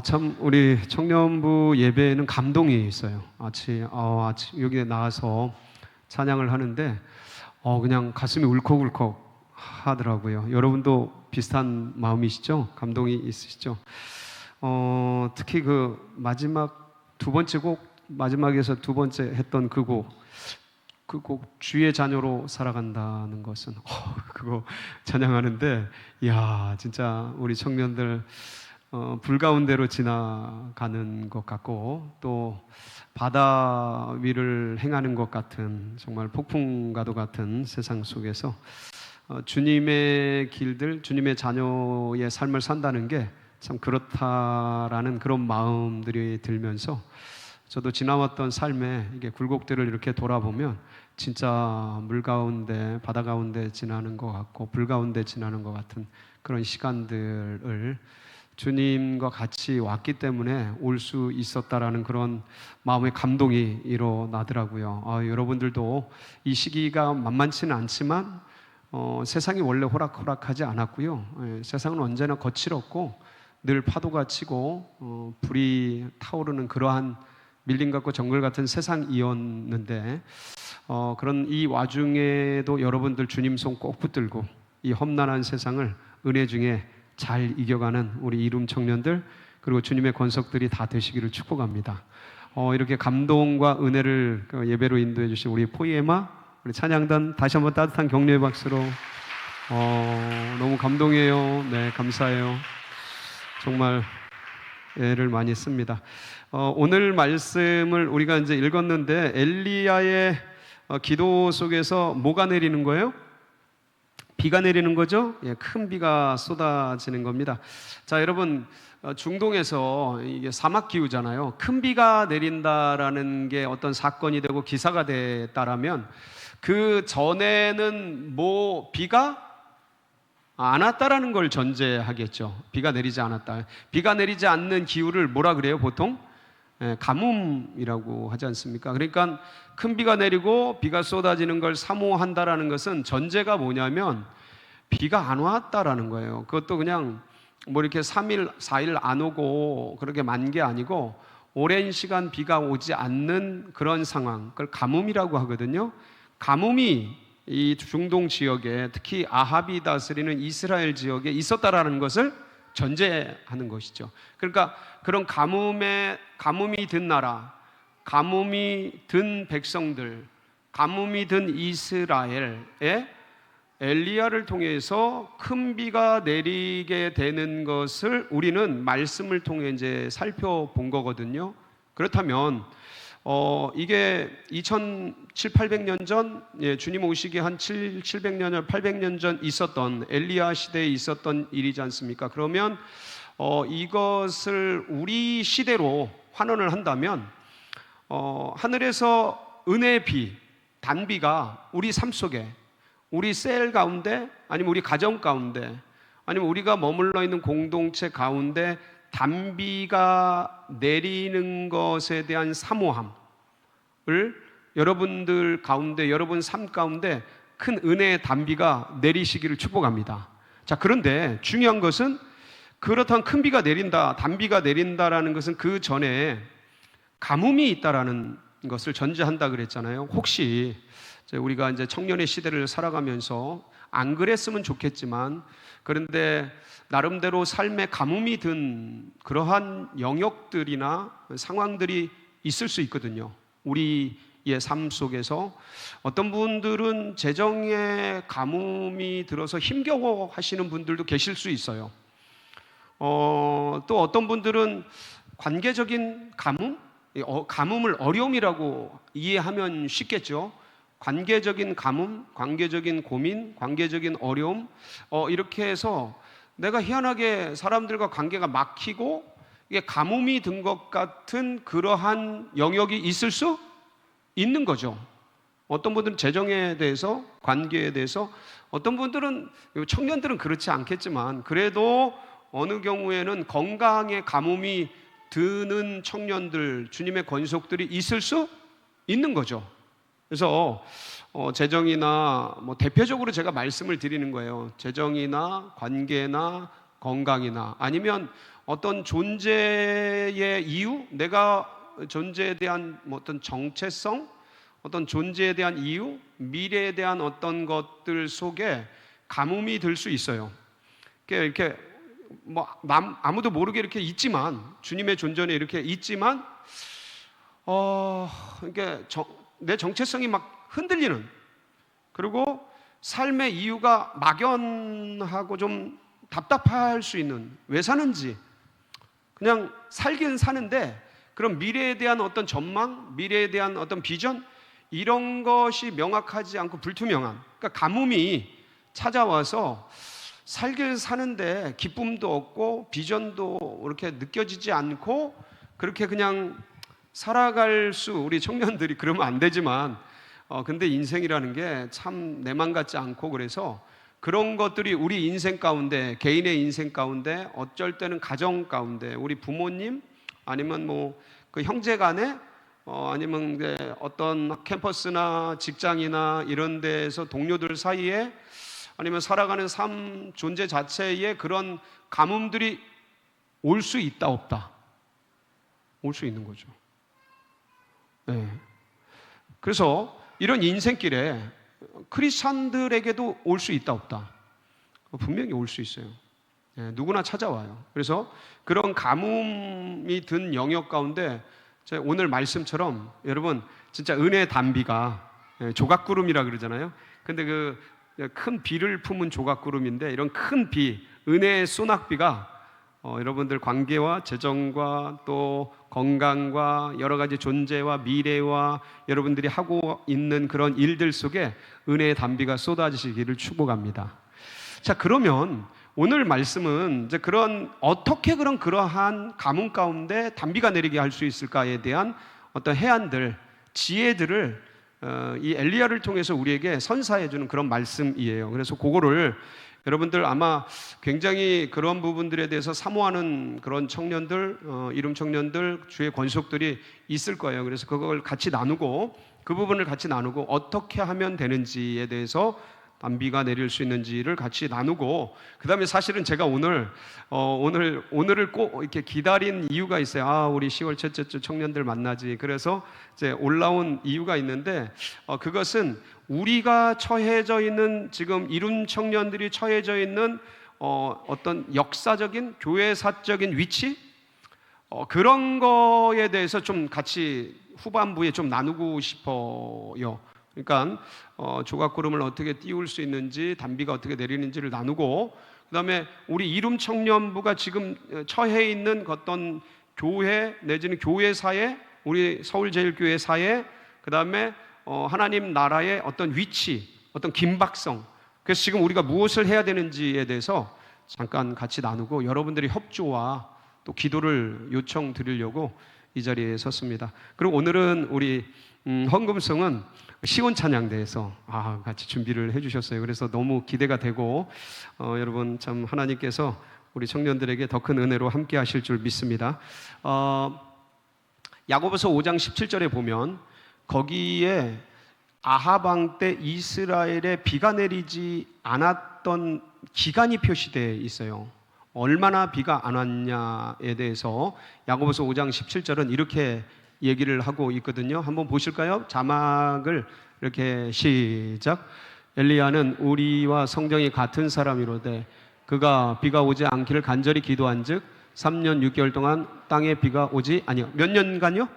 참 우리 청년부 예배에는 감동이 있어요. 아침 여기에 나와서 찬양을 하는데 그냥 가슴이 울컥울컥 하더라고요. 여러분도 비슷한 마음이시죠? 감동이 있으시죠? 특히 그 마지막 두 번째 곡, 마지막에서 두 번째 했던 그 곡 주의 자녀로 살아간다는 것은 그거 찬양하는데, 이야, 진짜 우리 청년들 불 가운데로 지나가는 것 같고, 또 바다 위를 행하는 것 같은, 정말 폭풍과도 같은 세상 속에서 주님의 길들, 주님의 자녀의 삶을 산다는 게 참 그렇다라는 그런 마음들이 들면서, 저도 지나왔던 삶에 이게 굴곡들을 이렇게 돌아보면 진짜 물 가운데, 바다 가운데 지나는 것 같고 불 가운데 지나는 것 같은 그런 시간들을 주님과 같이 왔기 때문에 올 수 있었다라는 그런 마음의 감동이 일어나더라고요. 여러분들도 이 시기가 만만치는 않지만 세상이 원래 호락호락하지 않았고요. 세상은 언제나 거칠었고 늘 파도가 치고 불이 타오르는 그러한 밀림 같고 정글 같은 세상이었는데, 그런 이 와중에도 여러분들 주님 손 꼭 붙들고 이 험난한 세상을 은혜 중에 잘 이겨가는 우리 이룸 청년들, 그리고 주님의 권속들이 다 되시기를 축복합니다. 이렇게 감동과 은혜를 예배로 인도해 주신 우리 포이에마, 우리 찬양단, 다시 한번 따뜻한 격려의 박수로 너무 감동해요. 네, 감사해요. 정말 애를 많이 씁니다. 오늘 말씀을 우리가 이제 읽었는데, 엘리야의 기도 속에서 뭐가 내리는 거예요? 비가 내리는 거죠? 큰 비가 쏟아지는 겁니다. 자, 여러분, 중동에서 이게 사막 기후잖아요. 큰 비가 내린다라는 게 어떤 사건이 되고 기사가 됐다라면, 그 전에는 비가 안 왔다라는 걸 전제하겠죠. 비가 내리지 않았다. 비가 내리지 않는 기후를 뭐라 그래요? 보통 가뭄이라고 하지 않습니까? 그러니까 큰 비가 내리고 비가 쏟아지는 걸 사모한다라는 것은 전제가 뭐냐면 비가 안 왔다라는 거예요. 그것도 그냥 이렇게 3일, 4일 안 오고 그렇게 만 게 아니고 오랜 시간 비가 오지 않는 그런 상황, 그걸 가뭄이라고 하거든요. 가뭄이 이 중동 지역에, 특히 아합이 다스리는 이스라엘 지역에 있었다라는 것을 전제하는 것이죠. 그러니까 그런 가뭄이 든 나라, 가뭄이 든 백성들, 가뭄이 든 이스라엘에 엘리야를 통해서 큰 비가 내리게 되는 것을 우리는 말씀을 통해 이제 살펴본 거거든요. 그렇다면 이게 2700~800년 전, 주님 오시기 한 700년, 800년 전 있었던 엘리야 시대에 있었던 일이지 않습니까? 그러면 이것을 우리 시대로 환원을 한다면 하늘에서 은혜의 비, 단비가 우리 삶 속에, 우리 셀 가운데, 아니면 우리 가정 가운데, 아니면 우리가 머물러 있는 공동체 가운데 단비가 내리는 것에 대한 사모함을 여러분들 가운데, 여러분 삶 가운데 큰 은혜의 단비가 내리시기를 축복합니다. 자, 그런데 중요한 것은, 그렇다면 큰 비가 내린다, 단비가 내린다라는 것은 그 전에 가뭄이 있다라는 것을 전제한다 그랬잖아요. 혹시 우리가 이제 청년의 시대를 살아가면서 안 그랬으면 좋겠지만, 그런데 나름대로 삶에 가뭄이 든 그러한 영역들이나 상황들이 있을 수 있거든요. 우리의 삶 속에서 어떤 분들은 재정에 가뭄이 들어서 힘겨워 하시는 분들도 계실 수 있어요. 또 어떤 분들은 관계적인 가뭄을 어려움이라고 이해하면 쉽겠죠. 관계적인 가뭄, 관계적인 고민, 관계적인 어려움, 이렇게 해서 내가 희한하게 사람들과 관계가 막히고 이게 가뭄이 든 것 같은 그러한 영역이 있을 수 있는 거죠. 어떤 분들은 재정에 대해서, 관계에 대해서, 어떤 분들은, 청년들은 그렇지 않겠지만 그래도 어느 경우에는 건강에 가뭄이 드는 청년들, 주님의 권속들이 있을 수 있는 거죠. 그래서 재정이나 대표적으로 제가 말씀을 드리는 거예요. 재정이나 관계나 건강이나, 아니면 어떤 존재의 이유, 내가 존재에 대한 어떤 정체성, 어떤 존재에 대한 이유, 미래에 대한 어떤 것들 속에 가뭄이 들 수 있어요. 이렇게 뭐 아무도 모르게 이렇게 있지만, 주님의 존재에 이렇게 있지만, 이게 내 정체성이 막 흔들리는, 그리고 삶의 이유가 막연하고 좀 답답할 수 있는, 왜 사는지, 그냥 살긴 사는데 그럼 미래에 대한 어떤 전망, 미래에 대한 어떤 비전, 이런 것이 명확하지 않고 불투명한, 그러니까 가뭄이 찾아와서 살길 사는데 기쁨도 없고 비전도 이렇게 느껴지지 않고 그렇게 그냥 살아갈 수, 우리 청년들이 그러면 안 되지만 근데 인생이라는 게 참 내 맘 같지 않고, 그래서 그런 것들이 우리 인생 가운데, 개인의 인생 가운데, 어쩔 때는 가정 가운데, 우리 부모님 아니면 뭐 그 형제 간에 아니면 어떤 캠퍼스나 직장이나 이런 데에서 동료들 사이에, 아니면 살아가는 삶 존재 자체에 그런 가뭄들이 올 수 있다 없다? 올 수 있는 거죠. 네. 그래서 이런 인생길에 크리스찬들에게도 올 수 있다 없다? 분명히 올 수 있어요. 네, 누구나 찾아와요. 그래서 그런 가뭄이 든 영역 가운데 오늘 말씀처럼 여러분 진짜 은혜의 단비가, 조각구름이라 그러잖아요. 근데 그 큰 비를 품은 조각구름인데, 이런 큰 비, 은혜의 소낙비가 여러분들 관계와 재정과 또 건강과 여러 가지 존재와 미래와 여러분들이 하고 있는 그런 일들 속에 은혜의 단비가 쏟아지시기를 축복합니다. 자, 그러면 오늘 말씀은 이제 어떻게 그러한 가뭄 가운데 단비가 내리게 할 수 있을까에 대한 어떤 해안들, 지혜들을 이 엘리야를 통해서 우리에게 선사해 주는 그런 말씀이에요. 그래서 그거를 여러분들 아마 굉장히 그런 부분들에 대해서 사모하는 그런 청년들, 이름 청년들, 주의 권속들이 있을 거예요. 그래서 그걸 같이 나누고, 그 부분을 같이 나누고, 어떻게 하면 되는지에 대해서 단비가 내릴 수 있는지를 같이 나누고, 그 다음에 사실은 제가 오늘을 꼭 이렇게 기다린 이유가 있어요. 우리 10월 첫째 주 청년들 만나지. 그래서 이제 올라온 이유가 있는데, 그것은 우리가 처해져 있는, 지금 이룬 청년들이 처해져 있는 어떤 역사적인, 교회사적인 위치, 그런 거에 대해서 좀 같이 후반부에 좀 나누고 싶어요. 그러니까 조각구름을 어떻게 띄울 수 있는지, 단비가 어떻게 내리는지를 나누고, 그 다음에 우리 이룸 청년부가 지금 처해 있는 어떤 교회 내지는 교회사에, 우리 서울제일교회 사에, 그 다음에 하나님 나라의 어떤 위치, 어떤 긴박성, 그래서 지금 우리가 무엇을 해야 되는지에 대해서 잠깐 같이 나누고, 여러분들의 협조와 또 기도를 요청드리려고 이 자리에 섰습니다. 그리고 오늘은 우리 헌금성은 시온 찬양대에서 같이 준비를 해주셨어요. 그래서 너무 기대가 되고, 여러분 참 하나님께서 우리 청년들에게 더 큰 은혜로 함께 하실 줄 믿습니다. 야고보서 5장 17절에 보면, 거기에 아합 왕 때 이스라엘에 비가 내리지 않았던 기간이 표시되어 있어요. 얼마나 비가 안 왔냐에 대해서 야고보서 5장 17절은 이렇게 얘기를 하고 있거든요. 한번 보실까요? 자막을 이렇게 시작. 엘리야는 우리와 성정이 같은 사람이로되 그가 비가 오지 않기를 간절히 기도한즉 3년 6개월 동안 땅에 비가 오지 아니요. 몇 년간요?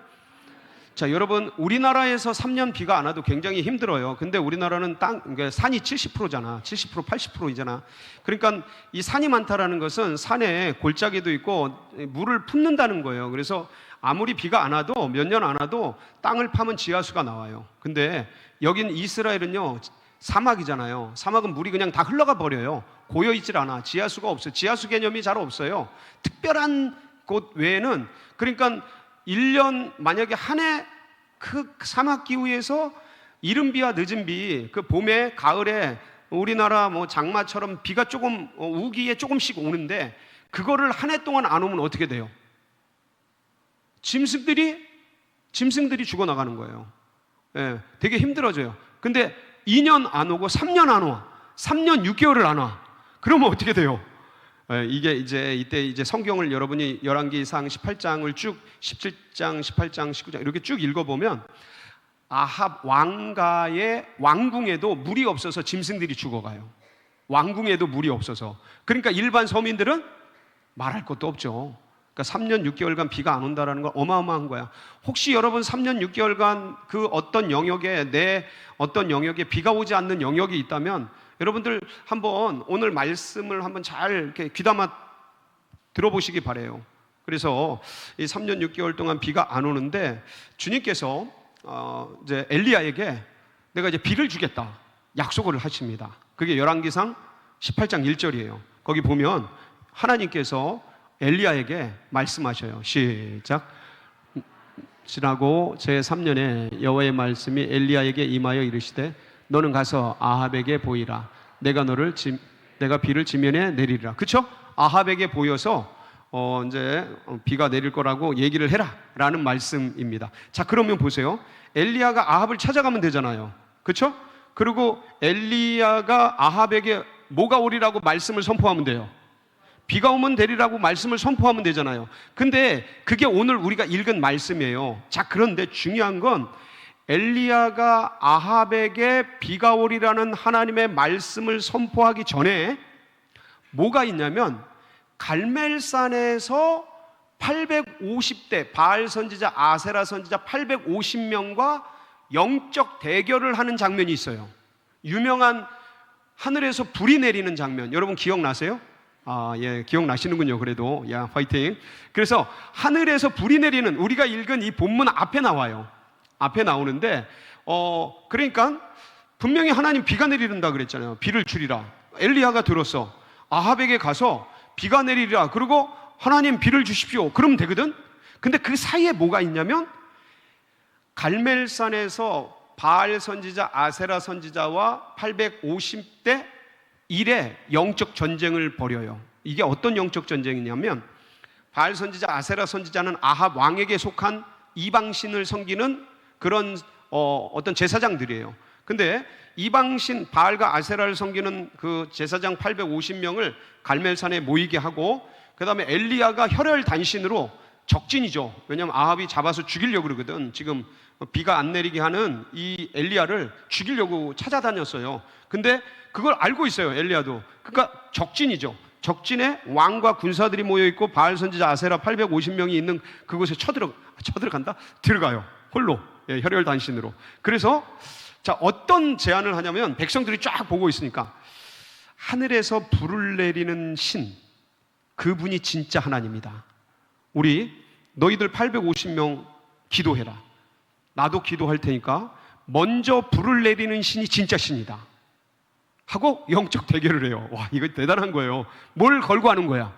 자, 여러분, 우리나라에서 3년 비가 안 와도 굉장히 힘들어요. 근데 우리나라는 그러니까 산이 70%잖아. 70%, 80%이잖아. 그러니까 이 산이 많다라는 것은 산에 골짜기도 있고 물을 품는다는 거예요. 그래서 아무리 비가 안 와도, 몇 년 안 와도 땅을 파면 지하수가 나와요. 근데 여긴 이스라엘은요, 사막이잖아요. 사막은 물이 그냥 다 흘러가 버려요. 고여있질 않아. 지하수가 없어요. 지하수 개념이 잘 없어요. 특별한 곳 외에는, 그러니까 1년 만약에 한 해 그 사막 기후에서 이른 비와 늦은 비, 그 봄에 가을에 우리나라 뭐 장마처럼 비가 조금 우기에 조금씩 오는데, 그거를 한 해 동안 안 오면 어떻게 돼요? 짐승들이 죽어나가는 거예요. 예, 되게 힘들어져요. 근데 2년 안 오고 3년 안 와, 3년 6개월을 안 와, 그러면 어떻게 돼요? 이게 이때 이제 성경을 여러분이 열왕기상 18장을 쭉 17장, 18장, 19장 이렇게 쭉 읽어보면 아합 왕가의 왕궁에도 물이 없어서 짐승들이 죽어가요. 왕궁에도 물이 없어서. 그러니까 일반 서민들은 말할 것도 없죠. 그러니까 3년 6개월간 비가 안 온다라는 건 어마어마한 거야. 혹시 여러분 3년 6개월간 그 어떤 영역에 비가 오지 않는 영역이 있다면 여러분들 한번 오늘 말씀을 한번 잘 이렇게 귀담아 들어보시기 바래요. 그래서 이 3년 6개월 동안 비가 안 오는데 주님께서 이제 엘리야에게 내가 이제 비를 주겠다 약속을 하십니다. 그게 열왕기상 18장 1절이에요. 거기 보면 하나님께서 엘리야에게 말씀하셔요. 시작. 지나고 제3년에 여호와의 말씀이 엘리야에게 임하여 이르시되 너는 가서 아합에게 보이라. 내가 비를 지면에 내리리라. 그렇죠? 아합에게 보여서 이제 비가 내릴 거라고 얘기를 해라라는 말씀입니다. 자, 그러면 보세요. 엘리야가 아합을 찾아가면 되잖아요. 그렇죠? 그리고 엘리야가 아합에게 뭐가 오리라고 말씀을 선포하면 돼요. 비가 오면 되리라고 말씀을 선포하면 되잖아요. 근데 그게 오늘 우리가 읽은 말씀이에요. 자, 그런데 중요한 건 엘리야가 아합에게 비가 오리라는 하나님의 말씀을 선포하기 전에 뭐가 있냐면 갈멜산에서 850대 바알 선지자, 아세라 선지자 850명과 영적 대결을 하는 장면이 있어요. 유명한 하늘에서 불이 내리는 장면, 여러분 기억나세요? 예, 기억나시는군요. 그래도 화이팅. 그래서 하늘에서 불이 내리는, 우리가 읽은 이 본문 앞에 나와요. 앞에 나오는데 그러니까 분명히 하나님 비가 내리는다 그랬잖아요. 비를 주리라. 엘리야가 들었어. 아합에게 가서 비가 내리리라. 그리고 하나님 비를 주십시오. 그러면 되거든. 근데 그 사이에 뭐가 있냐면 갈멜산에서 바알 선지자, 아세라 선지자와 850대 1의 영적 전쟁을 벌여요. 이게 어떤 영적 전쟁이냐면 바알 선지자, 아세라 선지자는 아합 왕에게 속한 이방신을 섬기는 그런 어떤 제사장들이에요. 근데 이방신 바알과 아세라를 섬기는 그 제사장 850명을 갈멜산에 모이게 하고, 그 다음에 엘리야가 혈혈단신으로 적진이죠. 왜냐하면 아합이 잡아서 죽이려고 그러거든. 지금 비가 안 내리게 하는 이 엘리야를 죽이려고 찾아다녔어요. 근데 그걸 알고 있어요, 엘리야도. 그러니까 적진이죠. 적진에 왕과 군사들이 모여있고 바알 선지자 아세라 850명이 있는 그곳에 쳐들어간다? 들어가요. 홀로. 예, 혈혈단신으로. 그래서 자, 어떤 제안을 하냐면 백성들이 쫙 보고 있으니까 하늘에서 불을 내리는 신, 그분이 진짜 하나님이다. 너희들 850명 기도해라. 나도 기도할 테니까 먼저 불을 내리는 신이 진짜 신이다 하고 영적 대결을 해요. 와, 이거 대단한 거예요. 뭘 걸고 하는 거야?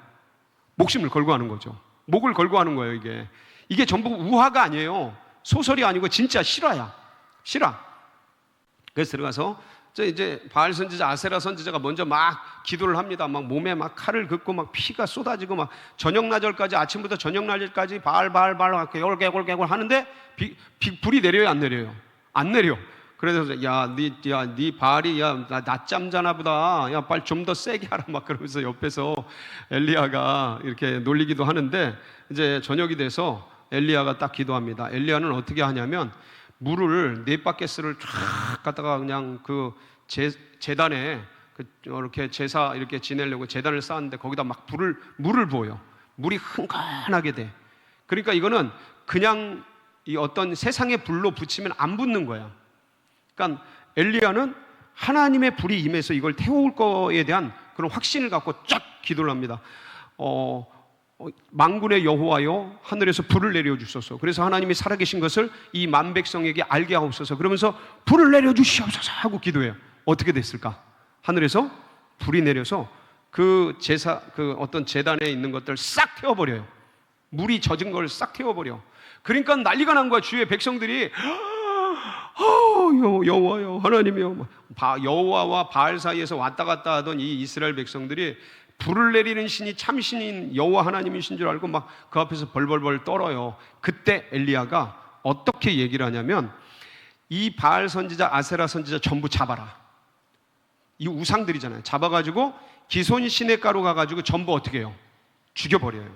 목숨을 걸고 하는 거죠. 목을 걸고 하는 거예요. 이게 전부 우화가 아니에요. 소설이 아니고 진짜 실화야. 실화. 그래서 들어가서 이제 바알 선지자, 아세라 선지자가 먼저 막 기도를 합니다. 막 몸에 막 칼을 긋고 막 피가 쏟아지고 막 저녁나절까지, 아침부터 저녁나절까지 바알 개골 하는데 불이 내려요, 안 내려요? 안 내려. 그래서 네 바알이 낮잠 자나 보다. 야, 빨리 좀 더 세게 하라 막 그러면서 옆에서 엘리야가 이렇게 놀리기도 하는데, 이제 저녁이 돼서 엘리야가 딱 기도합니다. 엘리야는 어떻게 하냐면 물을 4바켓을 쫙 갖다가 그냥 그 제단에 이렇게 제사 이렇게 지내려고 제단을 쌓았는데 거기다 막 물을 부어요. 물이 흥건하게 돼. 그러니까 이거는 그냥 이 어떤 세상의 불로 붙이면 안 붙는 거야. 그러니까 엘리야는 하나님의 불이 임해서 이걸 태울 거에 대한 그런 확신을 갖고 쫙 기도를 합니다. 만군의 여호와여, 하늘에서 불을 내려주소서. 그래서 하나님이 살아계신 것을 이 만백성에게 알게 하옵소서. 그러면서 불을 내려주시옵소서 하고 기도해요. 어떻게 됐을까? 하늘에서 불이 내려서 그 어떤 제단에 있는 것들 싹 태워버려요. 물이 젖은 걸 싹 태워버려. 그러니까 난리가 난 거야. 주위의 백성들이 여호와여, 하나님이여. 여호와와 바알 사이에서 왔다 갔다 하던 이 이스라엘 백성들이 불을 내리는 신이 참신인 여호와 하나님이신 줄 알고 막 그 앞에서 벌벌벌 떨어요. 그때 엘리야가 어떻게 얘기를 하냐면 이 바알 선지자, 아세라 선지자 전부 잡아라. 이 우상들이잖아요. 잡아가지고 기손 시냇가로 가가지고 전부 어떻게 해요? 죽여버려요.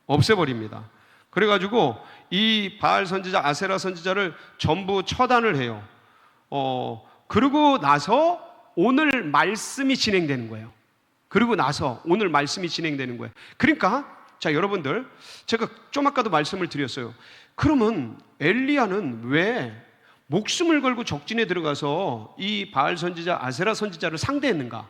없애버립니다. 그래가지고 이 바알 선지자, 아세라 선지자를 전부 처단을 해요. 그러고 나서 오늘 말씀이 진행되는 거예요. 그러고 나서 오늘 말씀이 진행되는 거예요. 그러니까 자, 여러분들, 제가 좀 아까도 말씀을 드렸어요. 그러면 엘리야는 왜 목숨을 걸고 적진에 들어가서 이 바알 선지자, 아세라 선지자를 상대했는가?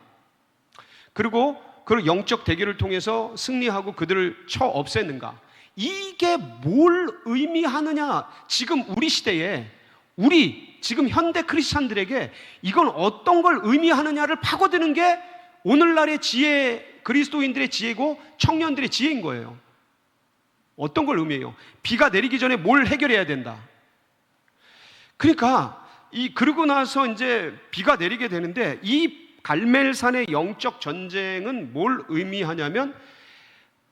그리고 그 영적 대결을 통해서 승리하고 그들을 쳐 없앴는가? 이게 뭘 의미하느냐? 지금 우리 시대에, 우리 지금 현대 크리스찬들에게 이건 어떤 걸 의미하느냐를 파고드는 게 오늘날의 지혜, 그리스도인들의 지혜고 청년들의 지혜인 거예요. 어떤 걸 의미해요? 비가 내리기 전에 뭘 해결해야 된다. 그러니까 그러고 나서 이제 비가 내리게 되는데, 이 갈멜산의 영적 전쟁은 뭘 의미하냐면,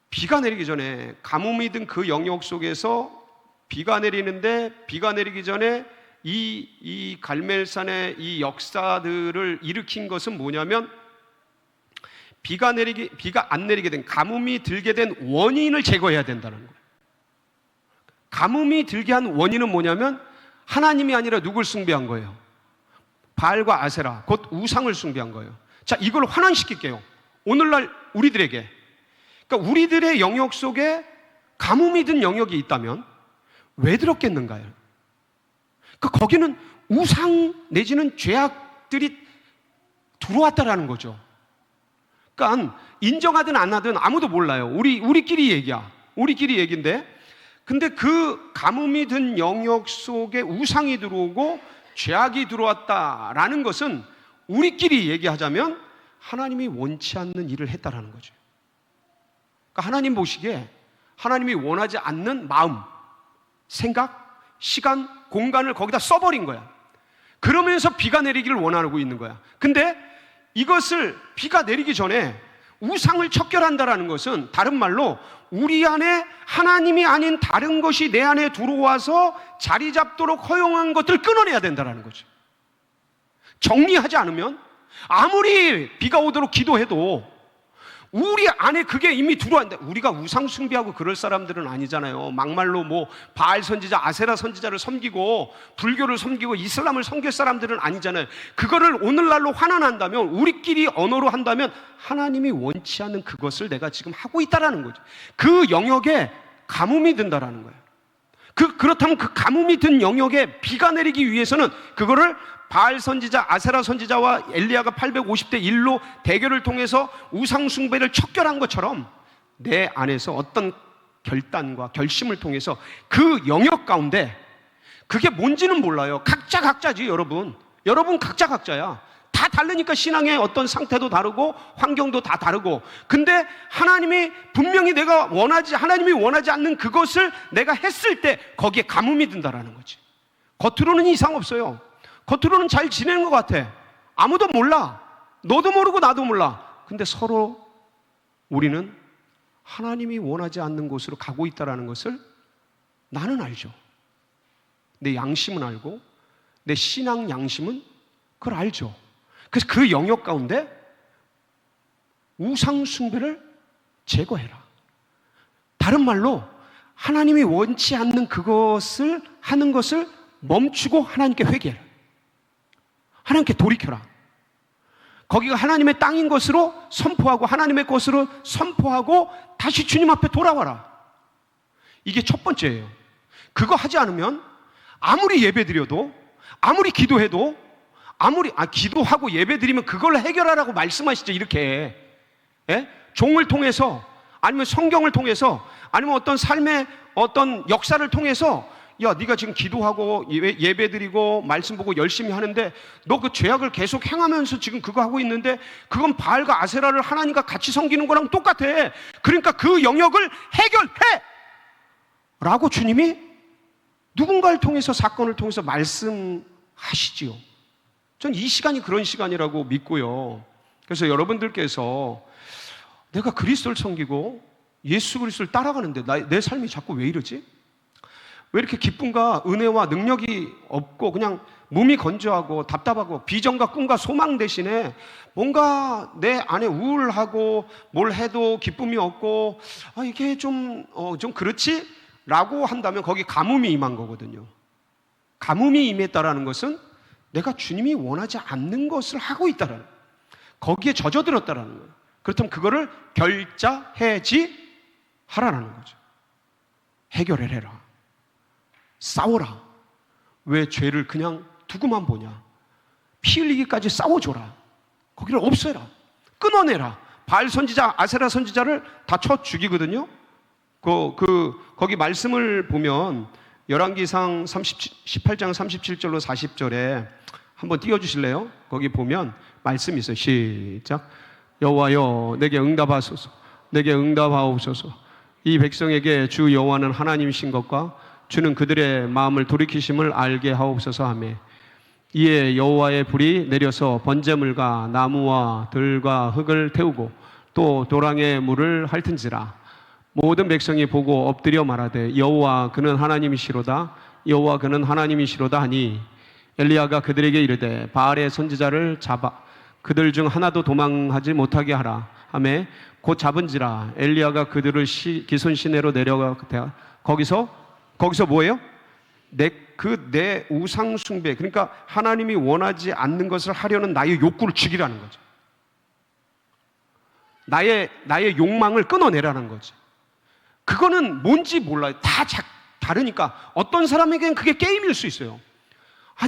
비가 내리기 전에 가뭄이 든 그 영역 속에서 비가 내리는데, 비가 내리기 전에 이 갈멜산의 이 역사들을 일으킨 것은 뭐냐면, 비가 안 내리게 된, 가뭄이 들게 된 원인을 제거해야 된다는 거예요. 가뭄이 들게 한 원인은 뭐냐면 하나님이 아니라 누굴 숭배한 거예요? 바알과 아세라, 곧 우상을 숭배한 거예요. 자, 이걸 환원시킬게요. 오늘날 우리들에게. 그러니까 우리들의 영역 속에 가뭄이 든 영역이 있다면 왜 들었겠는가요? 그러니까 거기는 우상 내지는 죄악들이 들어왔다라는 거죠. 그러니까 인정하든 안 하든 아무도 몰라요. 우리끼리 얘기야. 우리끼리 얘기인데, 근데 그 가뭄이 든 영역 속에 우상이 들어오고 죄악이 들어왔다라는 것은 우리끼리 얘기하자면 하나님이 원치 않는 일을 했다라는 거죠. 그러니까 하나님 보시기에 하나님이 원하지 않는 마음, 생각, 시간, 공간을 거기다 써버린 거야. 그러면서 비가 내리기를 원하고 있는 거야. 근데 이것을 비가 내리기 전에 우상을 척결한다라는 것은 다른 말로 우리 안에 하나님이 아닌 다른 것이 내 안에 들어와서 자리 잡도록 허용한 것들을 끊어내야 된다는 거죠. 정리하지 않으면 아무리 비가 오도록 기도해도 우리 안에 그게 이미 들어왔는데, 우리가 우상 숭배하고 그럴 사람들은 아니잖아요. 막말로 뭐 바알 선지자, 아세라 선지자를 섬기고 불교를 섬기고 이슬람을 섬길 사람들은 아니잖아요. 그거를 오늘날로 환원한다면, 우리끼리 언어로 한다면 하나님이 원치 않는 그것을 내가 지금 하고 있다라는 거죠. 그 영역에 가뭄이 든다라는 거예요. 그렇다면 그 가뭄이 든 영역에 비가 내리기 위해서는 그거를 바알 선지자, 아세라 선지자와 엘리야가 850대 1로 대결을 통해서 우상 숭배를 척결한 것처럼 내 안에서 어떤 결단과 결심을 통해서 그 영역 가운데, 그게 뭔지는 몰라요. 각자 각자지. 여러분 각자 각자야. 다 다르니까 신앙의 어떤 상태도 다르고 환경도 다 다르고. 근데 하나님이 분명히 하나님이 원하지 않는 그것을 내가 했을 때 거기에 가뭄이 든다라는 거지. 겉으로는 이상 없어요. 겉으로는 잘 지내는 것 같아. 아무도 몰라. 너도 모르고 나도 몰라. 근데 서로 우리는 하나님이 원하지 않는 곳으로 가고 있다는 것을 나는 알죠. 내 양심은 알고, 내 신앙 양심은 그걸 알죠. 그래서 그 영역 가운데 우상 숭배를 제거해라. 다른 말로 하나님이 원치 않는 그것을 하는 것을 멈추고 하나님께 회개해라. 하나님께 돌이켜라. 거기가 하나님의 땅인 것으로 선포하고 하나님의 것으로 선포하고 다시 주님 앞에 돌아와라. 이게 첫 번째예요. 그거 하지 않으면 아무리 예배드려도, 아무리 기도해도, 기도하고 예배드리면 그걸 해결하라고 말씀하시죠. 이렇게 종을 통해서, 아니면 성경을 통해서, 아니면 어떤 삶의 어떤 역사를 통해서, 야, 네가 지금 기도하고 예배드리고 말씀 보고 열심히 하는데 너 그 죄악을 계속 행하면서 지금 그거 하고 있는데 그건 바알과 아세라를 하나님과 같이 섬기는 거랑 똑같아. 그러니까 그 영역을 해결해! 라고 주님이 누군가를 통해서, 사건을 통해서 말씀하시지요. 전 이 시간이 그런 시간이라고 믿고요. 그래서 여러분들께서 내가 그리스도를 섬기고 예수 그리스도를 따라가는데 내 삶이 자꾸 왜 이러지? 왜 이렇게 기쁨과 은혜와 능력이 없고 그냥 몸이 건조하고 답답하고 비전과 꿈과 소망 대신에 뭔가 내 안에 우울하고 뭘 해도 기쁨이 없고 이게 좀 그렇지? 라고 한다면 거기 가뭄이 임한 거거든요. 가뭄이 임했다라는 것은 내가 주님이 원하지 않는 것을 하고 있다라는 거예요. 거기에 젖어들었다라는 거예요. 그렇다면 그거를 결자해지 하라는 거죠. 해결을 해라. 싸워라. 왜 죄를 그냥 두고만 보냐? 피 흘리기까지 싸워줘라. 거기를 없애라. 끊어내라. 바알 선지자, 아세라 선지자를 다 쳐 죽이거든요. 거기 말씀을 보면 열왕기상 18장 37절로 40절에 한번 띄워주실래요? 거기 보면 말씀이 있어요. 시작. 여호와여 내게 응답하소서. 내게 응답하옵소서. 이 백성에게 주 여호와는 하나님이신 것과 주는 그들의 마음을 돌이키심을 알게 하옵소서 하며 이에 여호와의 불이 내려서 번제물과 나무와 들과 흙을 태우고 또 도랑의 물을 핥은지라 모든 백성이 보고 엎드려 말하되 여호와 그는 하나님이시로다 여호와 그는 하나님이시로다 하니 엘리야가 그들에게 이르되 바알의 선지자를 잡아 그들 중 하나도 도망하지 못하게 하라 하매 곧 잡은지라 엘리야가 그들을 기손 시내로 내려가 거기서 뭐예요? 내 우상 숭배, 그러니까 하나님이 원하지 않는 것을 하려는 나의 욕구를 죽이라는 거죠. 나의 욕망을 끊어내라는 거죠. 그거는 뭔지 몰라요. 다 다르니까 어떤 사람에게는 그게 게임일 수 있어요.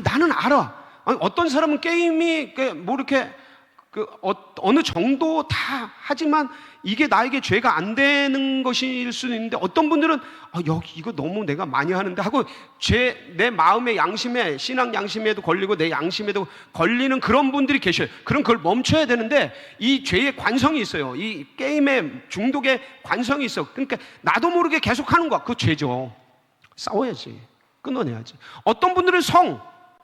나는 알아. 어떤 사람은 게임이 뭐 이렇게 어느 정도 다 하지만 이게 나에게 죄가 안 되는 것일 수는 있는데 어떤 분들은 이거 너무 내가 많이 하는데 하고 내 마음의 양심에 신앙 양심에도 걸리고 내 양심에도 걸리는 그런 분들이 계셔요. 그럼 그걸 멈춰야 되는데 이 죄의 관성이 있어요. 이 게임의 중독의 관성이 있어. 그러니까 나도 모르게 계속하는 거야. 그거 죄죠. 싸워야지. 끊어내야지. 어떤 분들은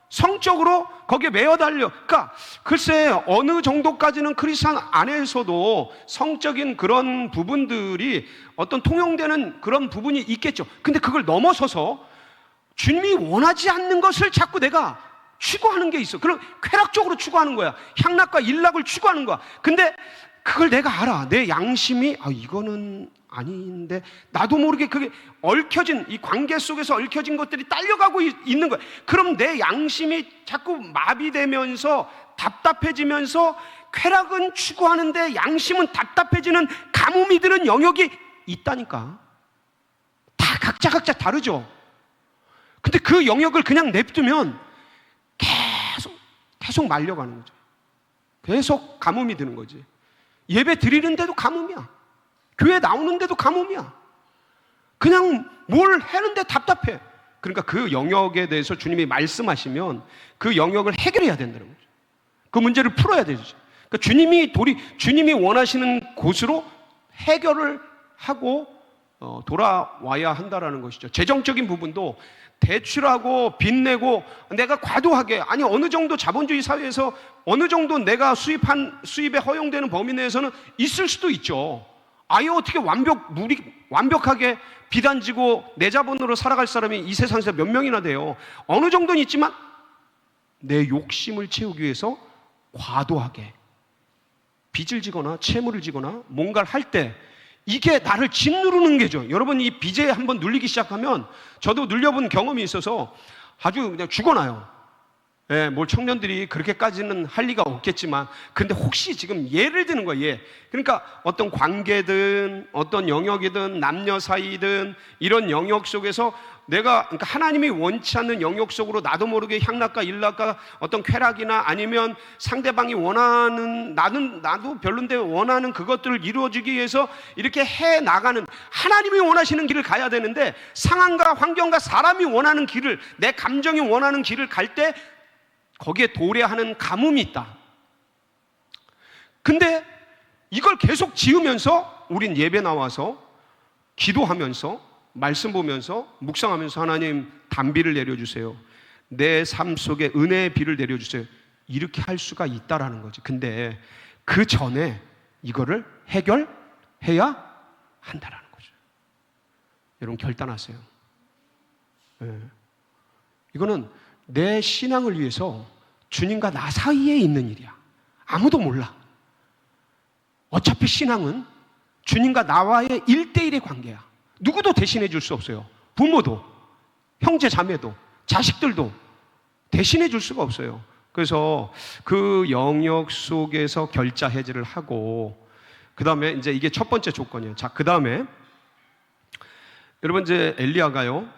성적으로 거기에 매여달려. 그러니까 글쎄 어느 정도까지는 크리스찬 안에서도 성적인 그런 부분들이 어떤 통용되는 그런 부분이 있겠죠. 근데 그걸 넘어서서 주님이 원하지 않는 것을 자꾸 내가 추구하는 게 있어. 그럼 쾌락적으로 추구하는 거야. 향락과 일락을 추구하는 거야. 근데 그걸 내가 알아. 내 양심이 이거는 아닌데 나도 모르게 그게 얽혀진 이 관계 속에서 얽혀진 것들이 딸려가고 있는 거야. 그럼 내 양심이 자꾸 마비되면서 답답해지면서 쾌락은 추구하는데 양심은 답답해지는 가뭄이 드는 영역이 있다니까. 다 각자 다르죠. 근데 그 영역을 그냥 냅두면 계속 말려가는 거죠. 계속 가뭄이 드는 거지. 예배 드리는데도 가뭄이야. 교회 나오는데도 가뭄이야. 그냥 뭘 하는데 답답해. 그러니까 그 영역에 대해서 주님이 말씀하시면 그 영역을 해결해야 된다는 거죠. 그 문제를 풀어야 되죠. 그러니까 주님이 원하시는 곳으로 해결을 하고 돌아와야 한다라는 것이죠. 재정적인 부분도 대출하고 빚내고 내가 과도하게 어느 정도 자본주의 사회에서 어느 정도 내가 수입에 허용되는 범위 내에서는 있을 수도 있죠. 어떻게 완벽하게 빚 안 지고 내 자본으로 살아갈 사람이 이 세상에서 몇 명이나 돼요. 어느 정도는 있지만 내 욕심을 채우기 위해서 과도하게 빚을 지거나 채무를 지거나 뭔가를 할 때 이게 나를 짓누르는 게죠. 여러분 이 빚에 한번 눌리기 시작하면 저도 눌려본 경험이 있어서 아주 그냥 죽어나요. 뭘 청년들이 그렇게까지는 할 리가 없겠지만 근데 혹시 지금 예를 드는 거예요. 그러니까 어떤 관계든 어떤 영역이든 남녀 사이든 이런 영역 속에서 그러니까 하나님이 원치 않는 영역 속으로 나도 모르게 향락과 일락과 어떤 쾌락이나 아니면 상대방이 원하는 나도 별론데 원하는 그것들을 이루어주기 위해서 이렇게 해나가는 하나님이 원하시는 길을 가야 되는데 상황과 환경과 사람이 원하는 길을 내 감정이 원하는 길을 갈 때 거기에 도래하는 가뭄이 있다. 근데 이걸 계속 지으면서 우린 예배 나와서 기도하면서 말씀 보면서 묵상하면서 하나님 단비를 내려주세요. 내 삶 속에 은혜의 비를 내려주세요. 이렇게 할 수가 있다라는 거지. 근데 그 전에 이거를 해결해야 한다라는 거죠. 여러분 결단하세요. 이거는 내 신앙을 위해서 주님과 나 사이에 있는 일이야. 아무도 몰라. 어차피 신앙은 주님과 나와의 1대1의 관계야. 누구도 대신해 줄 수 없어요. 부모도, 형제 자매도, 자식들도 대신해 줄 수가 없어요. 그래서 그 영역 속에서 결자 해지를 하고, 그 다음에 이제 이게 첫 번째 조건이에요. 자, 그 다음에 여러분 이제 엘리야가요,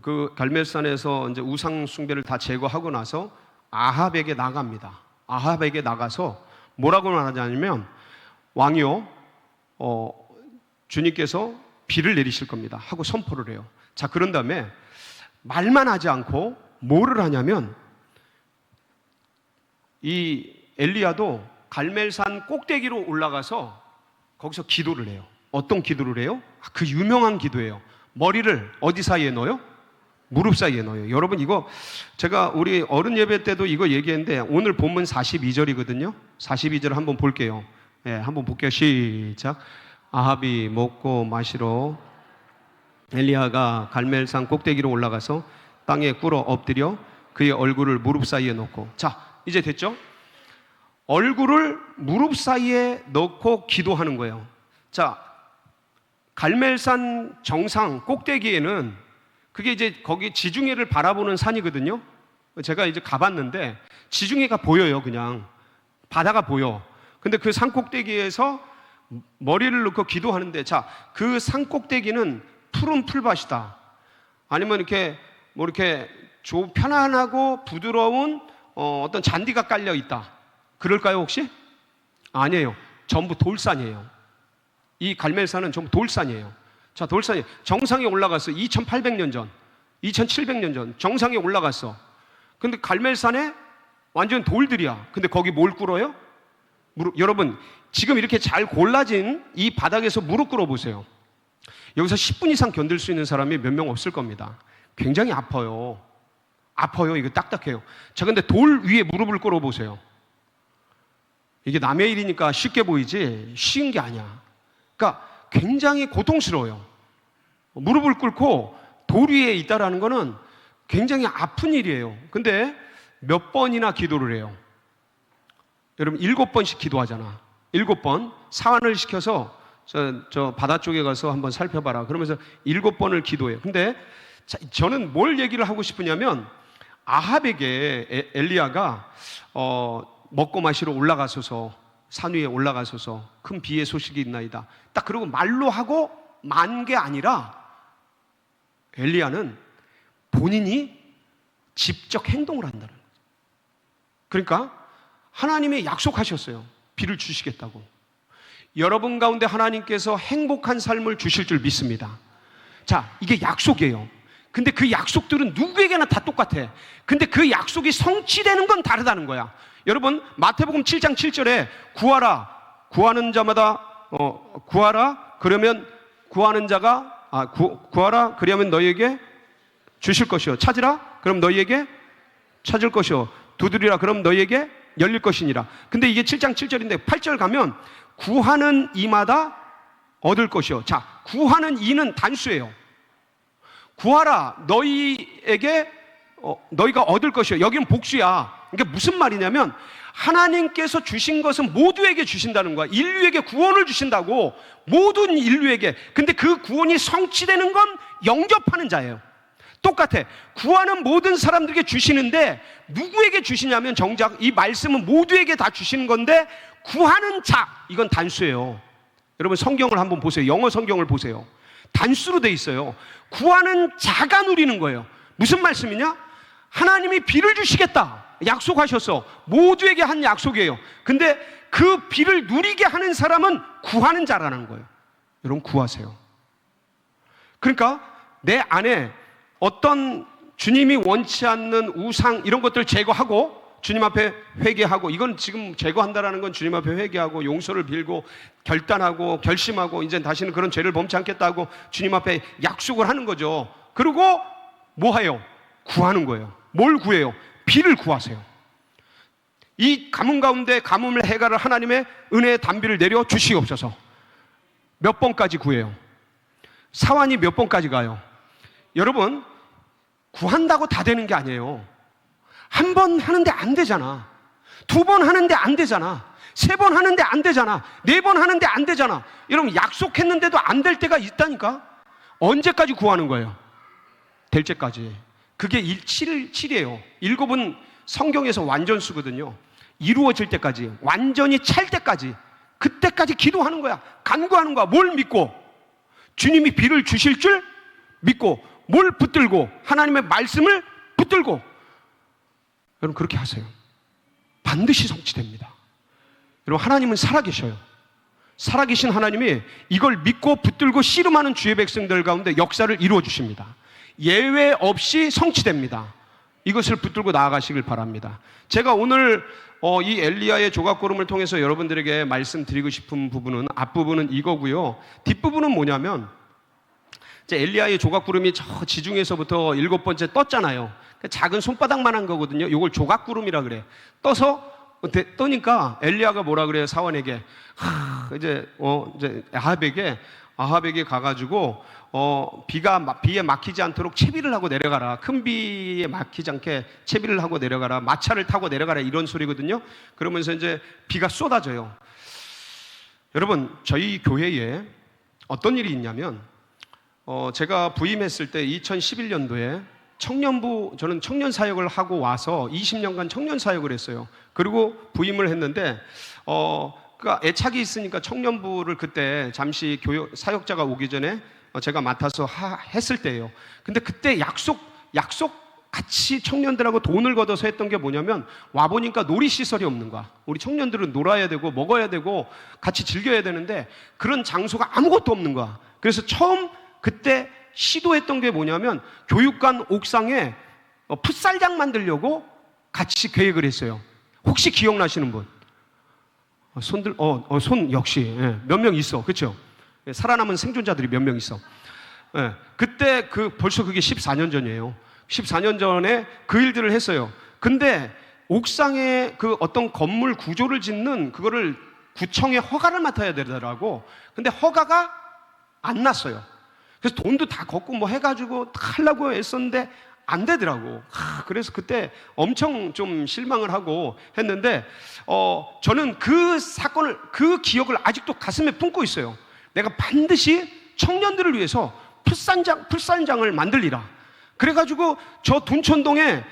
그 갈멜산에서 이제 우상 숭배를 다 제거하고 나서 아합에게 나갑니다. 아합에게 나가서 뭐라고 말하냐면, 왕이요, 주님께서 비를 내리실 겁니다 하고 선포를 해요. 자, 그런 다음에 말만 하지 않고 뭐를 하냐면, 이 엘리야도 갈멜산 꼭대기로 올라가서 거기서 기도를 해요. 어떤 기도를 해요? 그 유명한 기도예요. 머리를 어디 사이에 넣어요? 무릎 사이에 넣어요. 여러분, 이거 제가 우리 어른 예배 때도 이거 얘기했는데, 오늘 본문 42절이거든요 42절 한번 볼게요. 네, 한번 볼게요. 시작. 아합이 먹고 마시러 엘리야가 갈멜산 꼭대기로 올라가서 땅에 꿇어 엎드려 그의 얼굴을 무릎 사이에 넣고. 자, 이제 됐죠? 얼굴을 무릎 사이에 넣고 기도하는 거예요. 자, 갈멜산 정상 꼭대기에는 그게 이제 거기 지중해를 바라보는 산이거든요. 제가 이제 가봤는데 지중해가 보여요. 그냥 바다가 보여. 근데 그 산 꼭대기에서 머리를 넣고 기도하는데, 자, 그 산 꼭대기는 푸른 풀밭이다. 아니면 이렇게 뭐 이렇게 편안하고 부드러운 어떤 잔디가 깔려 있다. 그럴까요, 혹시? 아니에요. 전부 돌산이에요. 이 갈멜산은 전부 돌산이에요. 자, 돌산이 정상에 올라갔어. 2800년 전, 2700년 전 정상에 올라갔어. 근데 갈멜산에 완전 돌들이야. 근데 거기 뭘 꿇어요? 여러분, 지금 이렇게 잘 골라진 이 바닥에서 무릎 꿇어 보세요. 여기서 10분 이상 견딜 수 있는 사람이 몇 명 없을 겁니다. 굉장히 아파요. 아파요. 이거 딱딱해요. 자, 근데 돌 위에 무릎을 꿇어 보세요. 이게 남의 일이니까 쉽게 보이지 쉬운 게 아니야. 그러니까 굉장히 고통스러워요. 무릎을 꿇고 돌 위에 있다라는 거는 굉장히 아픈 일이에요. 근데 몇 번이나 기도를 해요? 여러분, 7번씩 기도하잖아. 7번 사환을 시켜서 저 바다 쪽에 가서 한번 살펴봐라. 그러면서 7번을 기도해요. 근데 저는 뭘 얘기를 하고 싶으냐면, 아합에게 엘리야가 먹고 마시러 올라가소서, 산 위에 올라가소서, 큰 비의 소식이 있나이다. 딱 그러고 말로 하고 만 게 아니라, 엘리야는 본인이 직접 행동을 한다는 거죠. 그러니까 하나님이 약속하셨어요. 비를 주시겠다고. 여러분 가운데 하나님께서 행복한 삶을 주실 줄 믿습니다. 자, 이게 약속이에요. 근데 그 약속들은 누구에게나 다 똑같아. 근데 그 약속이 성취되는 건 다르다는 거야. 여러분, 마태복음 7장 7절에 구하라, 구하는 자마다 구하라, 그러면 구하는 자가 구하라, 그러면 너희에게 주실 것이요, 찾으라, 그럼 너희에게 찾을 것이요, 두드리라, 그럼 너희에게 열릴 것이니라. 근데 이게 7장 7절인데 8절 가면 구하는 이마다 얻을 것이요. 자, 구하는 이는 단수예요. 구하라, 너희에게 너희가 얻을 것이요. 여기는 복수야. 그러니까 무슨 말이냐면, 하나님께서 주신 것은 모두에게 주신다는 거야. 인류에게 구원을 주신다고, 모든 인류에게. 근데 그 구원이 성취되는 건 영접하는 자예요. 똑같아. 구하는 모든 사람들에게 주시는데 누구에게 주시냐면, 정작 이 말씀은 모두에게 다 주시는 건데, 구하는 자, 이건 단수예요. 여러분, 성경을 한번 보세요. 영어 성경을 보세요. 단수로 돼 있어요. 구하는 자가 누리는 거예요. 무슨 말씀이냐? 하나님이 비를 주시겠다 약속하셨어. 모두에게 한 약속이에요. 근데 그 비를 누리게 하는 사람은 구하는 자라는 거예요. 여러분, 구하세요. 그러니까 내 안에 어떤 주님이 원치 않는 우상 이런 것들 제거하고 주님 앞에 회개하고, 이건 지금 제거한다라는 건 주님 앞에 회개하고 용서를 빌고 결단하고 결심하고 이제 다시는 그런 죄를 범치 않겠다고 주님 앞에 약속을 하는 거죠. 그리고 뭐 해요? 구하는 거예요. 뭘 구해요? 비를 구하세요. 이 가뭄 가운데 가뭄을 해결할 하나님의 은혜의 단비를 내려 주시옵소서. 몇 번까지 구해요? 사환이 몇 번까지 가요? 여러분, 구한다고 다 되는 게 아니에요. 한 번 하는데 안 되잖아. 두 번 하는데 안 되잖아. 세 번 하는데 안 되잖아. 네 번 하는데 안 되잖아. 여러분, 약속했는데도 안 될 때가 있다니까. 언제까지 구하는 거예요? 될 때까지. 그게 7이에요. 7은 성경에서 완전수거든요. 이루어질 때까지, 완전히 찰 때까지, 그때까지 기도하는 거야. 간구하는 거야. 뭘 믿고? 주님이 비를 주실 줄 믿고, 뭘 붙들고? 하나님의 말씀을 붙들고. 여러분, 그렇게 하세요. 반드시 성취됩니다. 여러분, 하나님은 살아계셔요. 살아계신 하나님이 이걸 믿고 붙들고 씨름하는 주의 백성들 가운데 역사를 이루어 주십니다. 예외 없이 성취됩니다. 이것을 붙들고 나아가시길 바랍니다. 제가 오늘 이 엘리야의 조각구름을 통해서 여러분들에게 말씀드리고 싶은 부분은, 앞부분은 이거고요. 뒷부분은 뭐냐면, 이제 엘리야의 조각구름이 저 지중에서부터 7번째 떴잖아요. 작은 손바닥만한 거거든요. 이걸 조각구름이라 그래. 떠니까 엘리야가 뭐라 그래요? 사원에게 이제 아합에게 가가지고 비에 막히지 않도록 채비를 하고 내려가라. 큰 비에 막히지 않게 채비를 하고 내려가라. 마차를 타고 내려가라. 이런 소리거든요. 그러면서 이제 비가 쏟아져요. 여러분, 저희 교회에 어떤 일이 있냐면, 제가 부임했을 때 2011년도에 저는 청년 사역을 하고 와서 20년간 청년 사역을 했어요. 그리고 부임을 했는데, 그러니까 애착이 있으니까 청년부를 그때 잠시 사역자가 오기 전에 제가 맡아서 했을 때예요. 근데 그때 약속 같이 청년들하고 돈을 걷어서 했던 게 뭐냐면, 와보니까 놀이시설이 없는 거야. 우리 청년들은 놀아야 되고 먹어야 되고 같이 즐겨야 되는데 그런 장소가 아무것도 없는 거야. 그래서 처음 그때 시도했던 게 뭐냐면, 교육관 옥상에 풋살장 만들려고 같이 계획을 했어요. 혹시 기억나시는 분? 손 역시 몇 명 있어. 그렇죠? 살아남은 생존자들이 몇 명 있어. 그때 벌써 그게 14년 전이에요. 14년 전에 그 일들을 했어요. 근데 옥상에 그 어떤 건물 구조를 짓는 그거를 구청에 허가를 맡아야 되더라고. 근데 허가가 안 났어요. 그래서 돈도 다 걷고 뭐 해가지고 하려고 했었는데 안 되더라고. 그래서 그때 엄청 좀 실망을 하고 했는데, 저는 그 사건을, 그 기억을 아직도 가슴에 품고 있어요. 내가 반드시 청년들을 위해서 풀산장을 만들리라. 그래가지고 저 둔촌동에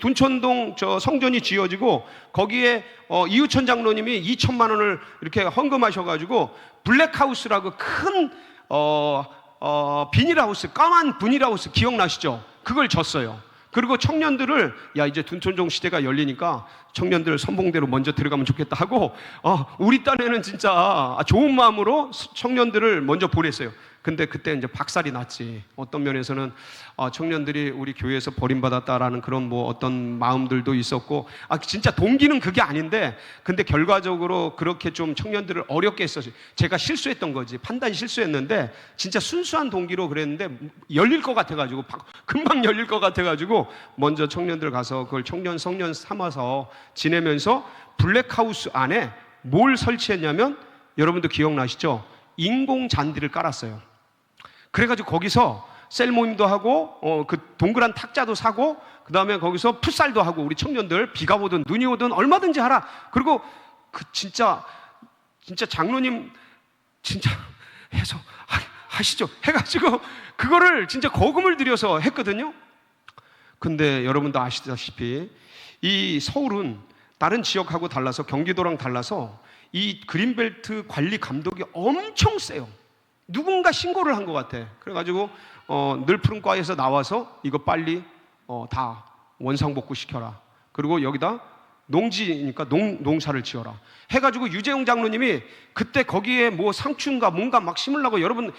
둔촌동 저 성전이 지어지고, 거기에 이우천 장로님이 2천만 원을 이렇게 헌금하셔가지고 블랙하우스라고 큰 비닐하우스, 까만 비닐하우스 기억나시죠? 그걸 줬어요. 그리고 청년들을, 야, 이제 둔촌동 시대가 열리니까 청년들 선봉대로 먼저 들어가면 좋겠다 하고, 우리 딴에는 진짜 좋은 마음으로 청년들을 먼저 보냈어요. 근데 그때 이제 박살이 났지. 어떤 면에서는 청년들이 우리 교회에서 버림받았다라는 그런 뭐 어떤 마음들도 있었고, 진짜 동기는 그게 아닌데, 근데 결과적으로 그렇게 좀 청년들을 어렵게 했었어요. 제가 실수했던 거지. 판단 실수했는데, 진짜 순수한 동기로 그랬는데 열릴 것 같아가지고, 금방 열릴 것 같아가지고 먼저 청년들 가서 그걸 청년 성년 삼아서 지내면서, 블랙하우스 안에 뭘 설치했냐면, 여러분도 기억나시죠? 인공 잔디를 깔았어요. 그래가지고 거기서 셀 모임도 하고, 그 동그란 탁자도 사고, 그 다음에 거기서 풋살도 하고, 우리 청년들 비가 오든 눈이 오든 얼마든지 하라. 그리고 진짜 장로님 진짜 해서 하시죠 해가지고 그거를 진짜 거금을 들여서 했거든요. 근데 여러분도 아시다시피 이 서울은 다른 지역하고 달라서, 경기도랑 달라서 이 그린벨트 관리 감독이 엄청 세요. 누군가 신고를 한 것 같아. 그래가지고 늘 푸른 과에서 나와서 이거 빨리 다 원상복구 시켜라. 그리고 여기다 농지니까 농사를 지어라 해가지고, 유재용 장로님이 그때 거기에 뭐 상추인가 뭔가 막 심으려고, 여러분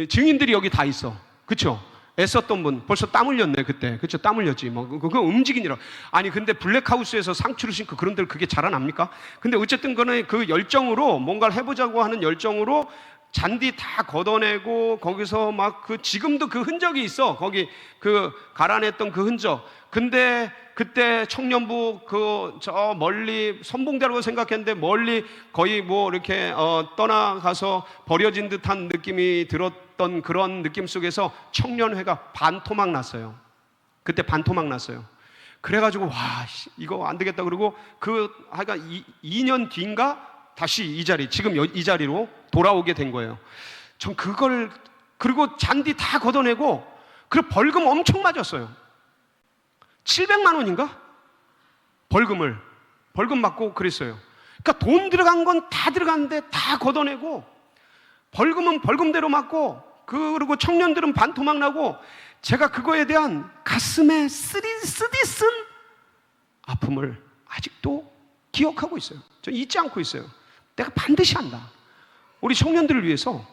증인들이 여기 다 있어. 그쵸? 애썼던 분 벌써 땀 흘렸네 그때. 그쵸? 땀 흘렸지. 뭐 그거 움직이니라. 아니 근데 블랙하우스에서 상추를 심고 그런들 그게 자라납니까? 근데 어쨌든 그는 그 열정으로, 뭔가를 해보자고 하는 열정으로 잔디 다 걷어내고, 거기서 막 지금도 그 흔적이 있어. 거기 갈아냈던 그 흔적. 근데 그때 청년부 저 멀리 선봉대라고 생각했는데, 멀리 거의 뭐 이렇게 떠나가서 버려진 듯한 느낌이 들었던 그런 느낌 속에서 청년회가 반토막 났어요. 그때 반토막 났어요. 그래가지고 와 이거 안 되겠다 그러고 하여간 2년 뒤인가 다시 이 자리, 지금 이 자리로 돌아오게 된 거예요. 전 그걸, 그리고 잔디 다 걷어내고 그리고 벌금 엄청 맞았어요. 700만 원인가? 벌금 맞고 그랬어요. 그러니까 돈 들어간 건 다 들어갔는데 다 걷어내고 벌금은 벌금대로 맞고 그리고 청년들은 반토막 나고 제가 그거에 대한 가슴에 쓰디쓴 아픔을 아직도 기억하고 있어요. 저 잊지 않고 있어요. 내가 반드시 한다. 우리 청년들을 위해서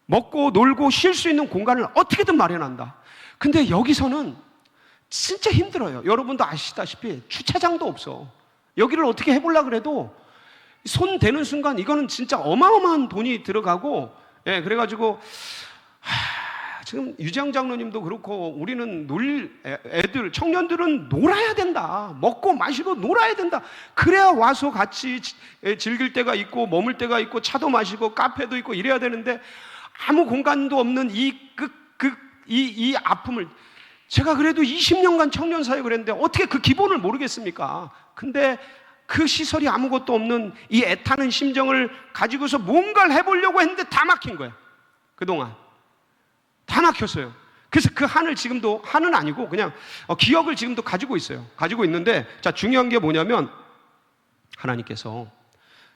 먹고 놀고 쉴 수 있는 공간을 어떻게든 마련한다. 근데 여기서는 진짜 힘들어요. 여러분도 아시다시피 주차장도 없어. 여기를 어떻게 해보려고 그래도 손 대는 순간 이거는 진짜 어마어마한 돈이 들어가고, 예, 그래가지고 지금 유재영 장로님도 그렇고 우리는 애들, 청년들은 놀아야 된다. 먹고 마시고 놀아야 된다. 그래야 와서 같이 즐길 때가 있고 머물 때가 있고 차도 마시고 카페도 있고 이래야 되는데 아무 공간도 없는 이 아픔을, 제가 그래도 20년간 청년 사역을 했는데 어떻게 그 기본을 모르겠습니까? 근데 그 시설이 아무것도 없는 이 애타는 심정을 가지고서 뭔가를 해보려고 했는데 다 막힌 거예요. 그동안 다 막혔어요. 그래서 그 한을 지금도, 한은 아니고 그냥 기억을 지금도 가지고 있어요. 가지고 있는데, 자, 중요한 게 뭐냐면 하나님께서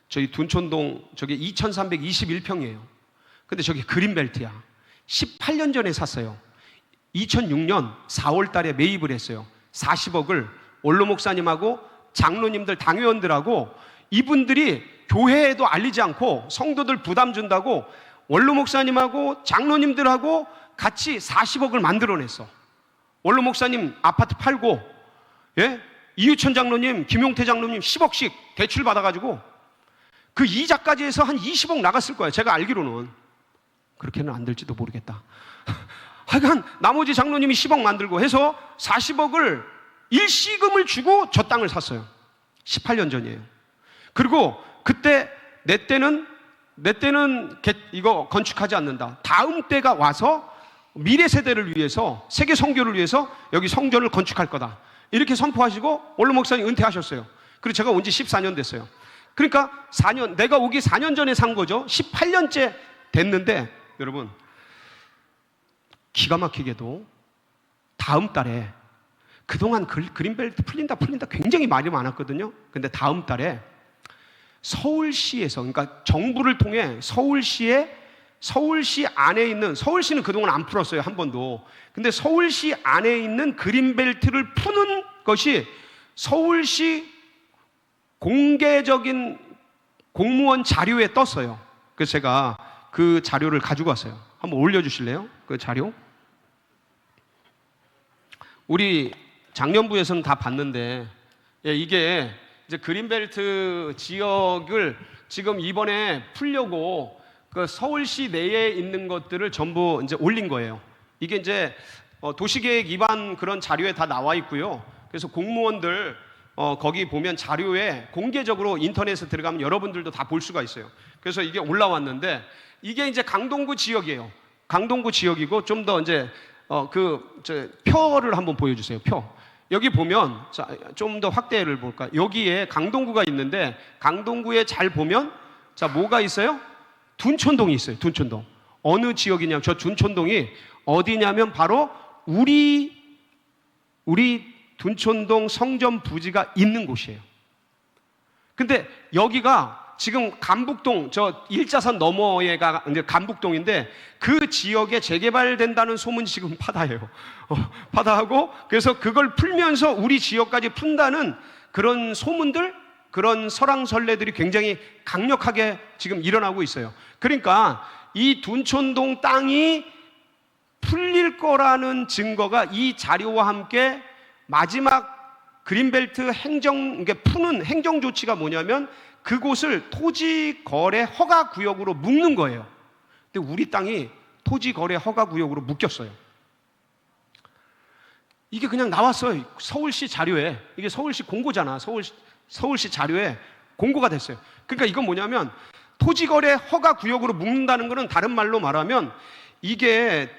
저희 둔촌동 저기 2321평이에요 근데 저기 그린벨트야. 18년 전에 샀어요. 2006년 4월 달에 매입을 했어요. 40억을 원로 목사님하고 장로님들, 당회원들하고 이분들이 교회에도 알리지 않고 성도들 부담 준다고 원로 목사님하고 장로님들하고 같이 40억을 만들어냈어. 원로 목사님 아파트 팔고, 예? 이유천 장로님, 김용태 장로님 10억씩 대출 받아가지고 그 이자까지 해서 한 20억 나갔을 거예요. 제가 알기로는. 그렇게는 안 될지도 모르겠다. 하여간 나머지 장로님이 10억 만들고 해서 40억을 일시금을 주고 저 땅을 샀어요. 18년 전이에요. 그리고 그때 내 때는 이거 건축하지 않는다. 다음 때가 와서 미래 세대를 위해서, 세계 선교를 위해서 여기 성전을 건축할 거다. 이렇게 선포하시고 원로 목사님 은퇴하셨어요. 그리고 제가 온 지 14년 됐어요. 그러니까 4년, 내가 오기 4년 전에 산 거죠. 18년째 됐는데 여러분, 기가 막히게도 다음 달에, 그동안 그린벨트 풀린다 굉장히 말이 많았거든요. 근데 다음 달에 서울시에서, 그러니까 정부를 통해 서울시 안에 있는, 서울시는 그동안 안 풀었어요, 한 번도. 근데 서울시 안에 있는 그린벨트를 푸는 것이 서울시 공개적인 공무원 자료에 떴어요. 그래서 제가 그 자료를 가지고 왔어요. 한번 올려주실래요? 그 자료. 우리 장년부에서는 다 봤는데, 예, 이게 이제 그린벨트 지역을 지금 이번에 풀려고 그 서울시 내에 있는 것들을 전부 이제 올린 거예요. 이게 이제 도시계획 위반 그런 자료에 다 나와 있고요. 그래서 공무원들 거기 보면 자료에 공개적으로 인터넷에 들어가면 여러분들도 다 볼 수가 있어요. 그래서 이게 올라왔는데, 이게 이제 강동구 지역이에요. 강동구 지역이고, 좀 더 이제 표를 한번 보여주세요. 표. 여기 보면, 좀 더 확대를 볼까요? 여기에 강동구가 있는데, 강동구에 잘 보면, 자, 뭐가 있어요? 둔촌동이 있어요. 둔촌동. 어느 지역이냐면, 저 둔촌동이 어디냐면 바로 우리 둔촌동 성전 부지가 있는 곳이에요. 근데 여기가 지금 간북동, 저 1차선 너머에가 이제 간북동인데, 그 지역에 재개발된다는 소문이 지금 파다해요. 파다하고, 그래서 그걸 풀면서 우리 지역까지 푼다는 그런 소문들, 그런 설왕설래들이 굉장히 강력하게 지금 일어나고 있어요. 그러니까 이 둔촌동 땅이 풀릴 거라는 증거가 이 자료와 함께 마지막 그린벨트 푸는 행정 조치가 뭐냐면, 그곳을 토지거래 허가구역으로 묶는 거예요. 근데 우리 땅이 토지거래 허가구역으로 묶였어요. 이게 그냥 나왔어요. 서울시 자료에. 이게 서울시 공고잖아. 서울시 자료에 공고가 됐어요. 그러니까 이건 뭐냐면, 토지거래 허가구역으로 묶는다는 것은 다른 말로 말하면, 이게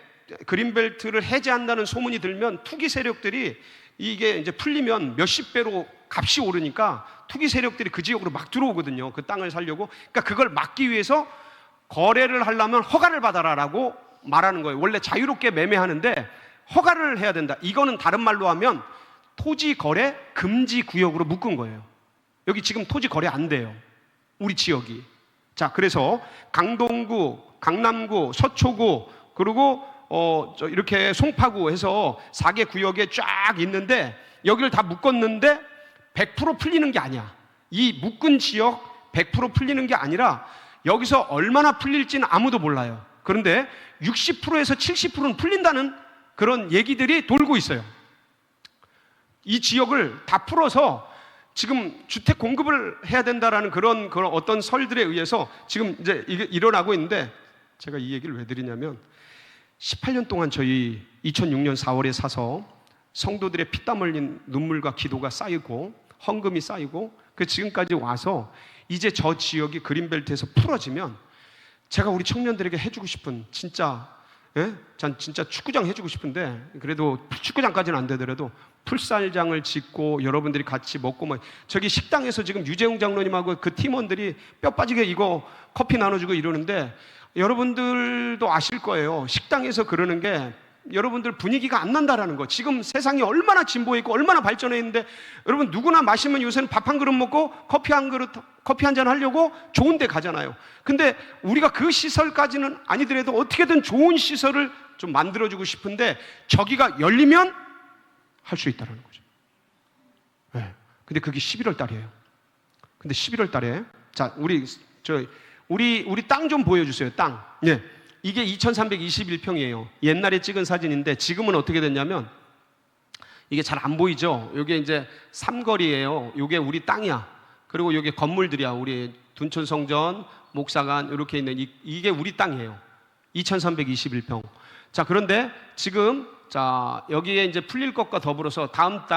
그린벨트를 해제한다는 소문이 들면 투기 세력들이 이게 이제 풀리면 몇십 배로 값이 오르니까 투기 세력들이 그 지역으로 막 들어오거든요. 그 땅을 살려고. 그러니까 그걸 막기 위해서 거래를 하려면 허가를 받아라라고 말하는 거예요. 원래 자유롭게 매매하는데 허가를 해야 된다. 이거는 다른 말로 하면 토지 거래 금지 구역으로 묶은 거예요. 여기 지금 토지 거래 안 돼요. 우리 지역이. 자, 그래서 강동구, 강남구, 서초구, 그리고 이렇게 송파구 해서 4개 구역에 쫙 있는데 여기를 다 묶었는데 100% 풀리는 게 아니야. 이 묶은 지역 100% 풀리는 게 아니라 여기서 얼마나 풀릴지는 아무도 몰라요. 그런데 60%에서 70%는 풀린다는 그런 얘기들이 돌고 있어요. 이 지역을 다 풀어서 지금 주택 공급을 해야 된다라는 그런 어떤 설들에 의해서 지금 이제 이게 일어나고 있는데, 제가 이 얘기를 왜 드리냐면 18년 동안 저희 2006년 4월에 사서 성도들의 피땀 흘린 눈물과 기도가 쌓이고 헌금이 쌓이고 그 지금까지 와서 이제 저 지역이 그린벨트에서 풀어지면 제가 우리 청년들에게 해주고 싶은 전 진짜 축구장 해주고 싶은데, 그래도 축구장까지는 안 되더라도 풀살장을 짓고 여러분들이 같이 먹고 저기 식당에서 지금 유재웅 장로님하고 그 팀원들이 뼈 빠지게 이거 커피 나눠주고 이러는데, 여러분들도 아실 거예요. 식당에서 그러는 게 여러분들 분위기가 안 난다라는 거. 지금 세상이 얼마나 진보해 있고 얼마나 발전해 있는데, 여러분 누구나 마시면 요새는 밥 한 그릇 먹고 커피 한 잔 하려고 좋은 데 가잖아요. 근데 우리가 그 시설까지는 아니더라도 어떻게든 좋은 시설을 좀 만들어주고 싶은데 저기가 열리면 할 수 있다는 거죠. 네. 근데 그게 11월 달이에요. 근데 11월 달에 자, 우리 땅 좀 보여주세요. 땅. 네. 이게 2321평이에요. 옛날에 찍은 사진인데 지금은 어떻게 됐냐면 이게 잘 안 보이죠? 이게 이제 삼거리예요. 이게 우리 땅이야. 그리고 여기 건물들이야. 우리 둔촌성전, 목사관 이렇게 있는 이게 우리 땅이에요. 2321평. 자, 그런데 지금 여기에 이제 풀릴 것과 더불어서 다음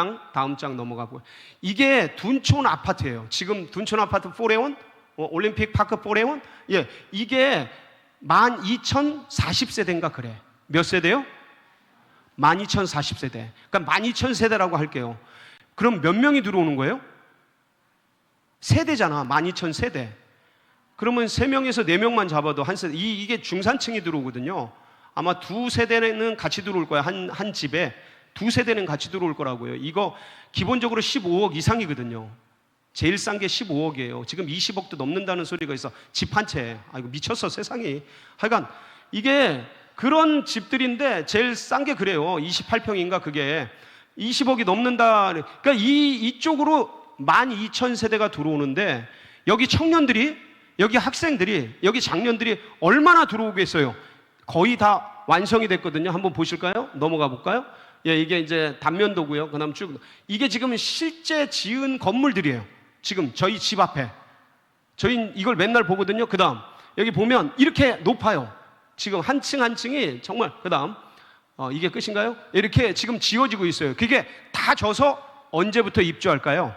장 넘어가고, 이게 둔촌 아파트예요. 지금 둔촌 아파트 4레온, 올림픽 파크 4레온, 예, 이게 12,040세대인가 그래. 몇 세대요? 12,040세대. 그러니까 12,000세대라고 할게요. 그럼 몇 명이 들어오는 거예요? 세대잖아. 12,000세대. 그러면 3명에서 4명만 잡아도 한 세대. 이게 중산층이 들어오거든요. 아마 2세대는 같이 들어올 거야. 한 집에 2세대는 같이 들어올 거라고요. 이거 기본적으로 15억 이상이거든요. 제일 싼 게 15억이에요. 지금 20억도 넘는다는 소리가 있어. 집 한 채. 아이고 미쳤어 세상이. 하여간 이게 그런 집들인데 제일 싼 게 그래요. 28평인가 그게 20억이 넘는다. 그러니까 이쪽으로 12,000세대가 들어오는데 여기 청년들이, 여기 학생들이, 여기 장년들이 얼마나 들어오겠어요. 거의 다 완성이 됐거든요. 한번 보실까요? 넘어가 볼까요? 예, 이게 이제 단면도고요. 그다음 쭉 이게 지금 실제 지은 건물들이에요. 지금 저희 집 앞에 저희 이걸 맨날 보거든요. 그다음 여기 보면 이렇게 높아요. 지금 한 층 한 층이 정말. 그다음 이게 끝인가요? 이렇게 지금 지어지고 있어요. 그게 다 져서 언제부터 입주할까요?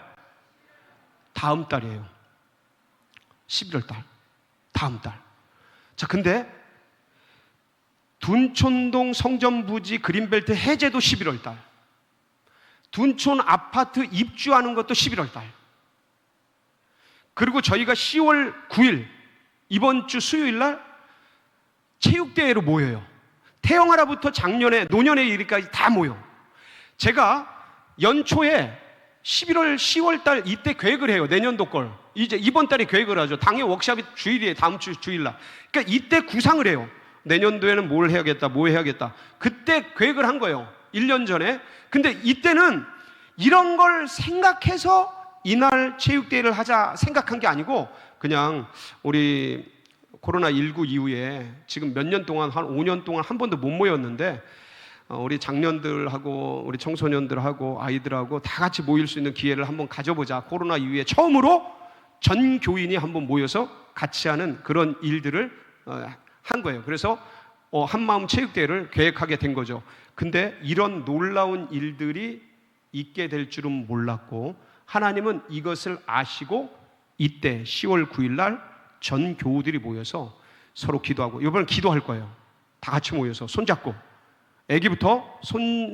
다음 달이에요. 11월 달. 다음 달. 자, 근데 둔촌동 성전부지 그린벨트 해제도 11월 달. 둔촌 아파트 입주하는 것도 11월 달. 그리고 저희가 10월 9일 이번 주 수요일 날 체육대회로 모여요. 태영하라부터 작년에 노년에 이르기까지 다 모여. 제가 연초에 11월 10월 달 이때 계획을 해요. 내년도 걸. 이제 이번 달에 계획을 하죠. 당일 워크숍이 주일이에요. 다음 주 주일날. 그러니까 이때 구상을 해요. 내년도에는 뭘 해야겠다, 뭐 해야겠다. 그때 계획을 한 거예요. 1년 전에. 근데 이때는 이런 걸 생각해서 이날 체육대회를 하자 생각한 게 아니고 그냥 우리 코로나19 이후에 지금 몇 년 동안, 한 5년 동안 한 번도 못 모였는데 우리 장년들하고 우리 청소년들하고 아이들하고 다 같이 모일 수 있는 기회를 한번 가져보자. 코로나 이후에 처음으로 전 교인이 한번 모여서 같이 하는 그런 일들을 한 거예요. 그래서 한마음 체육대회를 계획하게 된 거죠. 근데 이런 놀라운 일들이 있게 될 줄은 몰랐고 하나님은 이것을 아시고 이때 10월 9일 날 전 교우들이 모여서 서로 기도하고, 이번엔 기도할 거예요. 다 같이 모여서 손잡고, 애기부터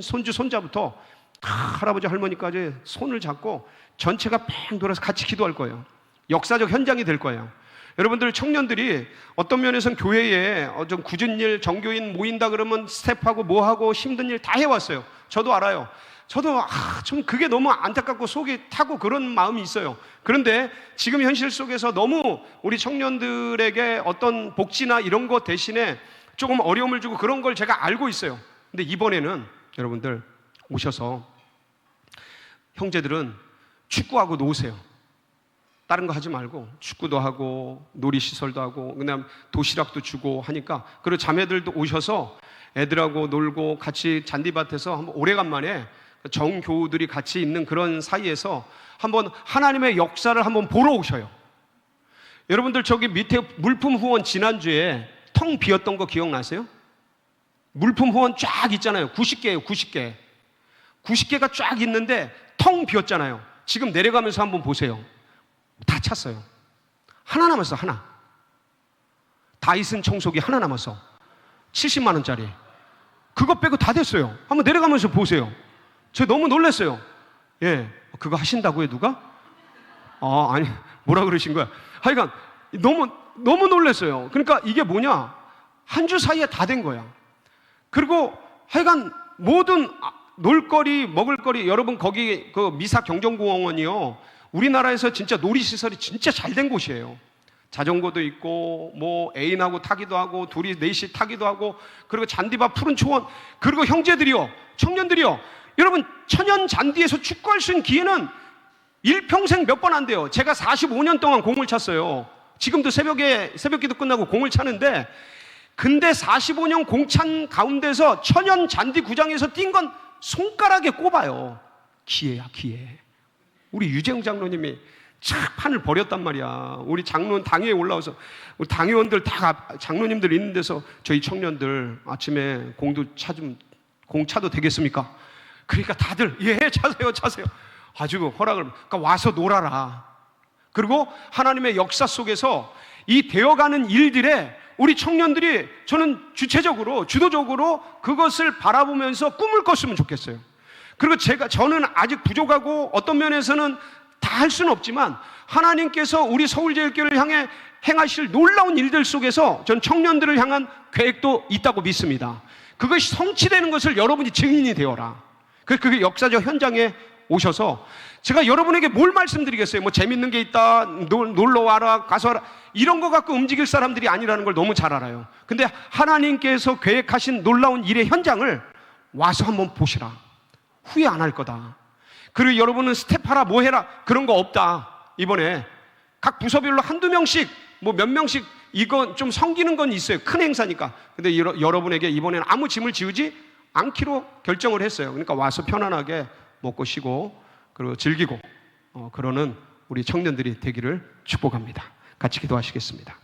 손주 손자부터 다 할아버지 할머니까지 손을 잡고 전체가 팽 돌아서 같이 기도할 거예요. 역사적 현장이 될 거예요. 여러분들 청년들이 어떤 면에서는 교회에 좀 굳은 일, 정교인 모인다 그러면 스텝하고 뭐하고 힘든 일 다 해왔어요. 저도 알아요. 저도 좀 그게 너무 안타깝고 속이 타고 그런 마음이 있어요. 그런데 지금 현실 속에서 너무 우리 청년들에게 어떤 복지나 이런 것 대신에 조금 어려움을 주고 그런 걸 제가 알고 있어요. 근데 이번에는 여러분들 오셔서 형제들은 축구하고 노세요. 다른 거 하지 말고 축구도 하고 놀이시설도 하고 그다음 도시락도 주고 하니까, 그리고 자매들도 오셔서 애들하고 놀고 같이 잔디밭에서 한번 오래간만에 정교우들이 같이 있는 그런 사이에서 한번 하나님의 역사를 한번 보러 오셔요. 여러분들 저기 밑에 물품 후원 지난주에 텅 비었던 거 기억나세요? 물품 후원 쫙 있잖아요. 90개예요. 90개. 90개가 쫙 있는데 텅 비었잖아요. 지금 내려가면서 한번 보세요. 다 찼어요. 하나 남았어. 하나. 다이슨 청소기 하나 남았어. 70만 원짜리. 그거 빼고 다 됐어요. 한번 내려가면서 보세요. 저 너무 놀랐어요. 예, 그거 하신다고요, 누가? 아니, 뭐라 그러신 거야? 하여간 너무 놀랐어요. 그러니까 이게 뭐냐? 한 주 사이에 다 된 거야. 그리고 하여간 모든 놀거리, 먹을거리, 여러분 거기 그 미사 경정공원이요, 우리나라에서 진짜 놀이시설이 진짜 잘 된 곳이에요. 자전거도 있고 뭐 애인하고 타기도 하고 둘이 넷이 타기도 하고, 그리고 잔디밭 푸른 초원, 그리고 형제들이요, 청년들이요, 여러분 천연 잔디에서 축구할 수 있는 기회는 일평생 몇 번 안 돼요. 제가 45년 동안 공을 찼어요. 지금도 새벽기도 끝나고 공을 차는데, 근데 45년 공찬 가운데서 천연 잔디 구장에서 뛴 건 손가락에 꼽아요. 기회야, 기회. 우리 유재영 장로님이 착 판을 버렸단 말이야. 우리 장로는 당회에 올라와서 우리 당회원들 다 장로님들 있는 데서 저희 청년들 아침에 공 차도 되겠습니까? 그러니까 다들 예, 차세요. 아주 허락을. 그러니까 와서 놀아라. 그리고 하나님의 역사 속에서 이 되어가는 일들에 우리 청년들이, 저는 주도적으로 그것을 바라보면서 꿈을 꿨으면 좋겠어요. 그리고 저는 아직 부족하고 어떤 면에서는 다 할 수는 없지만 하나님께서 우리 서울제일교회를 향해 행하실 놀라운 일들 속에서 전 청년들을 향한 계획도 있다고 믿습니다. 그것이 성취되는 것을 여러분이 증인이 되어라. 그게 역사적 현장에 오셔서 제가 여러분에게 뭘 말씀드리겠어요? 뭐 재밌는 게 있다, 놀러 와라, 가서 와라, 이런 거 갖고 움직일 사람들이 아니라는 걸 너무 잘 알아요. 근데 하나님께서 계획하신 놀라운 일의 현장을 와서 한번 보시라. 후회 안 할 거다. 그리고 여러분은 스텝하라, 뭐 해라, 그런 거 없다. 이번에 각 부서별로 한두 명씩, 뭐 몇 명씩, 이건 좀 섬기는 건 있어요. 큰 행사니까. 근데 여러분에게 이번에는 아무 짐을 지우지 않기로 결정을 했어요. 그러니까 와서 편안하게 먹고 쉬고 그리고 즐기고 그러는 우리 청년들이 되기를 축복합니다. 같이 기도하시겠습니다.